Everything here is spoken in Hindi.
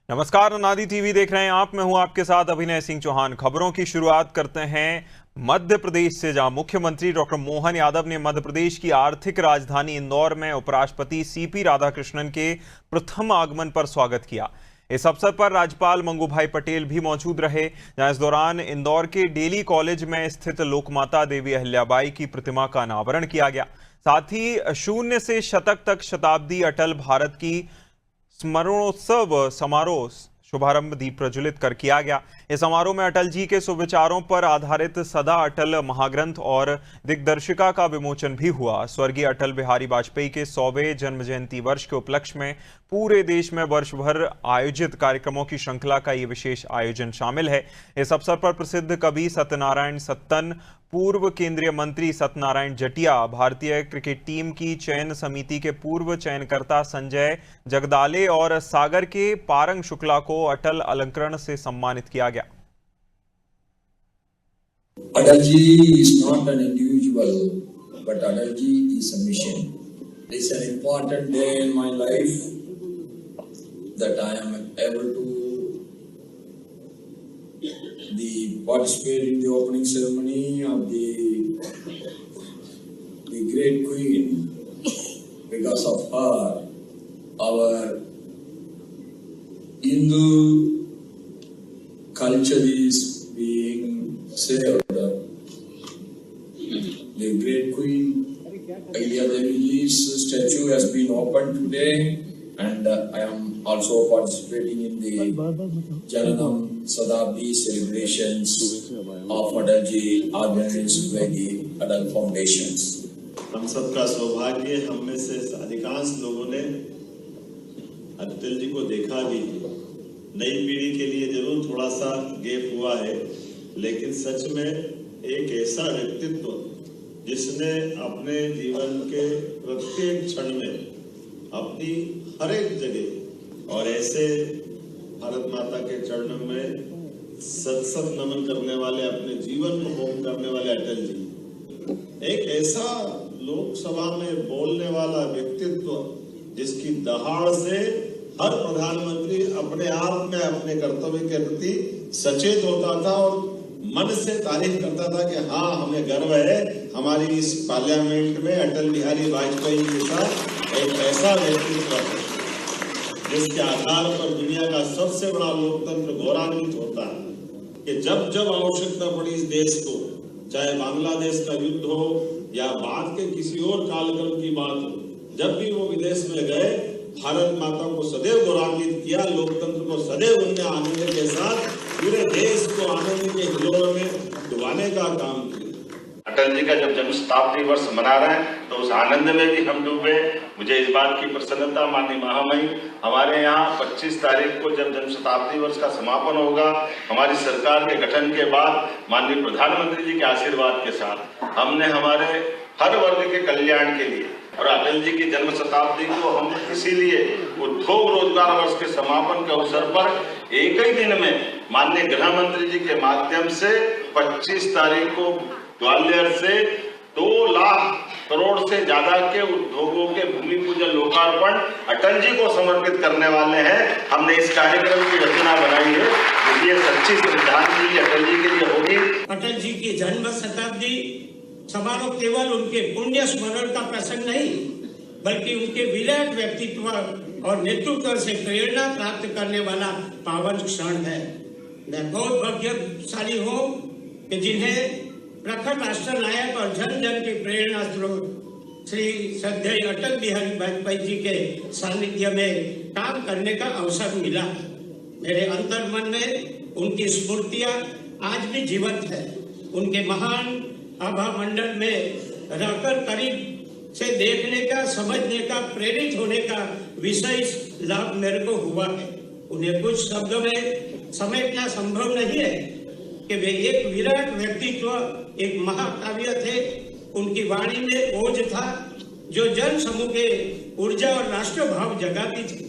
नमस्कार, अनादि टीवी देख रहे हैं आप। मैं हूं आपके साथ अभिनय सिंह चौहान। खबरों की शुरुआत करते हैं मध्य प्रदेश से, जहां मुख्यमंत्री डॉक्टर मोहन यादव ने मध्य प्रदेश की आर्थिक राजधानी इंदौर में उपराष्ट्रपति सीपी राधाकृष्णन के प्रथम आगमन पर स्वागत किया। इस अवसर पर राज्यपाल मंगू भाई पटेल भी मौजूद रहे, जहां इस दौरान इंदौर के डेली कॉलेज में स्थित लोकमाता देवी अहिल्याबाई की प्रतिमा का अनावरण किया गया। साथ ही शून्य से शतक तक शताब्दी अटल भारत की स्मरणोत्सव समारोह शुभारंभ दीप प्रज्वलित कर किया गया। इस समारोह में अटल जी के सुविचारों पर आधारित सदा अटल महाग्रंथ और दिग्दर्शिका का विमोचन भी हुआ। स्वर्गीय अटल बिहारी वाजपेयी के 100वें जन्म जयंती वर्ष के उपलक्ष्य में पूरे देश में वर्ष भर आयोजित कार्यक्रमों की श्रृंखला का ये विशेष आयोजन शामिल है। इस अवसर पर प्रसिद्ध कवि सत्यनारायण सत्तन, पूर्व केंद्रीय मंत्री सत्यनारायण जटिया, भारतीय क्रिकेट टीम की चयन समिति के पूर्व चयनकर्ता संजय जगदाले और सागर के पारंग शुक्ला को अटल अलंकरण से सम्मानित किया गया। Atal ji is not an individual, but Atal ji is a mission. It's an important day in my life that I am able to participate in the opening ceremony of the great Queen. Because of her, our Hindu culture is being saved. The great Queen Ahilya Devi's statue has been opened today, and I am also participating in the Jananam Sadabdi celebrations of Atal Ji organized by the Atal Foundations. हम सबका सौभाग्य, हम में से अधिकांश लोगों ने अटल जी को देखा भी। नई पीढ़ी के लिए जरूर थोड़ा सा गैप हुआ है, लेकिन सच में एक ऐसा व्यक्तित्व जिसने अपने जीवन के प्रत्येक क्षण में अपनी हर एक जगह और ऐसे भारत माता के चरणों में सत नमन करने वाले, अपने जीवन को होम करने वाले अटल जी, एक ऐसा लोकसभा में बोलने वाला व्यक्तित्व जिसकी दहाड़ से हर प्रधानमंत्री अपने आप में अपने कर्तव्य के प्रति सचेत होता था और मन से तारीफ करता था कि हाँ, हमें गर्व है हमारी इस पार्लियामेंट में अटल बिहारी वाजपेयी के साथ एक ऐसा व्यक्तित्व है जिसके आधार पर दुनिया का सबसे बड़ा लोकतंत्र गौरवान्वित होता है कि जब जब आवश्यकता पड़ी इस देश को, चाहे बांग्लादेश का युद्ध हो या बाद के किसी और कालक्रम की बात हो, जब भी वो विदेश में गए, भारत माता को सदैव गौरवान्वित किया, लोकतंत्र को सदैव उनने आनंद के साथ पूरे देश को आनंद के हिलोरों में डुबाने का काम किया। अटल जी का जब जन्म शताब्दी वर्ष मना रहे हैं तो उस आनंद में भी हम डूबे। मुझे इस बात की प्रसन्नता, माननीय महामहिम, हमारे यहाँ 25 तारीख को जब जन्म शताब्दी वर्ष का समापन होगा, हमारी सरकार के गठन के बाद माननीय प्रधानमंत्री जी के आशीर्वाद के साथ हमने हमारे हर वर्ग के कल्याण के लिए और अटल जी की जन्म शताब्दी को हम इसीलिए उद्योग रोजगार वर्ष के समापन के अवसर पर एक ही दिन में माननीय गृह मंत्री जी के माध्यम से 25 तारीख को ग्वालियर से 2 लाख करोड़ से ज्यादा के उद्योगों के भूमि पूजन लोकार्पण अटल जी को समर्पित करने वाले हैं। हमने इस कार्यक्रम की रचना बनाई है, इसलिए सच्ची श्रद्धांजलि अटल जी के लिए होगी। अटल जी की जन्म शताब्दी समारोह केवल उनके पुण्य स्मरण का प्रसंग नहीं, बल्कि उनके विराट व्यक्तित्व और नेतृत्व से प्रेरणा प्राप्त करने वाला पावन क्षण है। मैं बहुत भाग्यशाली हूँ कि जिन्हें प्रखर राष्ट्र नायक और जन जन की प्रेरणा स्रोत श्री श्रद्धेय अटल बिहारी वाजपेयी जी के सानिध्य में काम करने का अवसर मिला। मेरे अंतर्मन में उनकी स्मृतियां आज भी जीवंत है। उनके महान आभा मंडल में रहकर करीब से देखने का, समझने का, प्रेरित होने का विशेष लाभ मेरे को हुआ है। उन्हें कुछ शब्दों में समेटना संभव नहीं है कि वे एक विराट व्यक्तित्व, एक महाकाव्य थे। उनकी वाणी में ओज था जो जन समूह के ऊर्जा और राष्ट्र भाव जगाती थी।